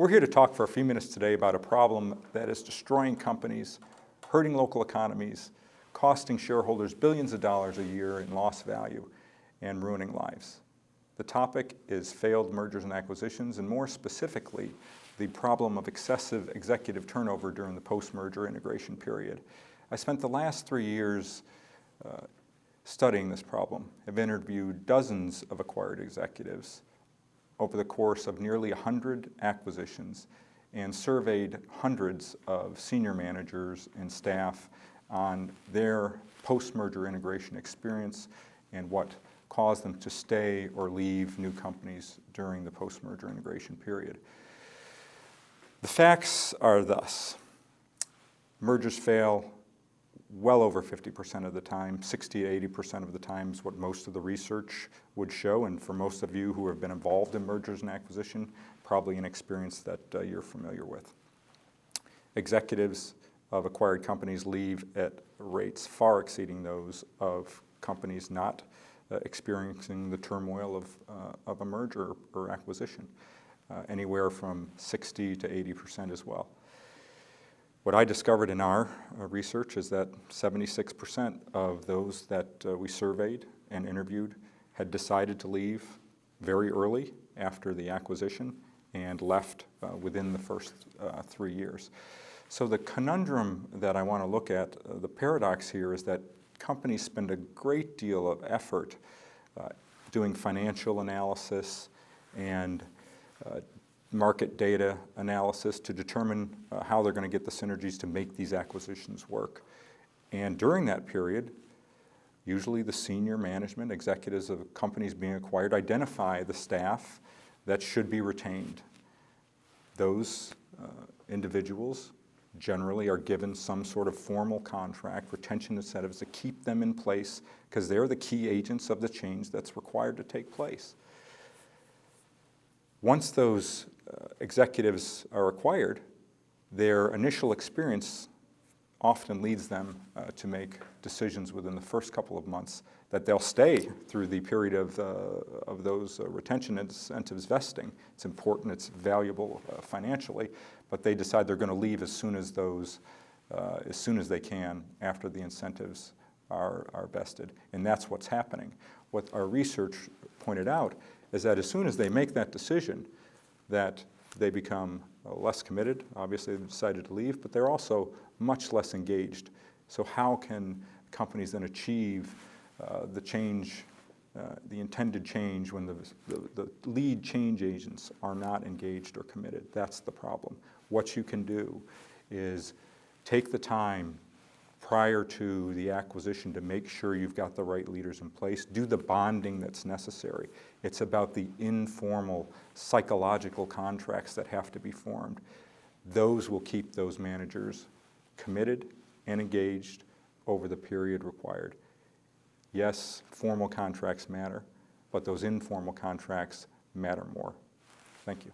We're here to talk for a few minutes today about a problem that is destroying companies, hurting local economies, costing shareholders billions of dollars a year in lost value, and ruining lives. The topic is failed mergers and acquisitions, and more specifically, the problem of excessive executive turnover during the post-merger integration period. I spent the last 3 years studying this problem. I've interviewed dozens of acquired executives over the course of nearly 100 acquisitions and surveyed hundreds of senior managers and staff on their post-merger integration experience and what caused them to stay or leave new companies during the post-merger integration period. The facts are thus: mergers fail well over 50% of the time, 60 to 80% of the time is what most of the research would show, and for most of you who have been involved in mergers and acquisition, probably an experience that you're familiar with. Executives of acquired companies leave at rates far exceeding those of companies not experiencing the turmoil of a merger or acquisition, anywhere from 60 to 80% as well. What I discovered in our research is that 76% of those that we surveyed and interviewed had decided to leave very early after the acquisition and left within the first 3 years. So the conundrum that I want to look at, the paradox here, is that companies spend a great deal of effort doing financial analysis and market data analysis to determine how they're going to get the synergies to make these acquisitions work. And during that period, usually the senior management, executives of companies being acquired, identify the staff that should be retained. Those individuals generally are given some sort of formal contract, retention incentives to keep them in place because they're the key agents of the change that's required to take place. Once those executives are acquired, their initial experience often leads them to make decisions within the first couple of months that they'll stay through the period of those retention incentives vesting. It's important, it's valuable financially, but they decide they're going to leave as soon as they can after the incentives are vested. And that's what's happening. What our research pointed out is that as soon as they make that decision, that they become less committed. Obviously, they've decided to leave, but they're also much less engaged. So how can companies then achieve the change, the intended change, when the lead change agents are not engaged or committed? That's the problem. What you can do is take the time prior to the acquisition to make sure you've got the right leaders in place. Do the bonding that's necessary. It's about the informal psychological contracts that have to be formed. Those will keep those managers committed and engaged over the period required. Yes, formal contracts matter, but those informal contracts matter more. Thank you.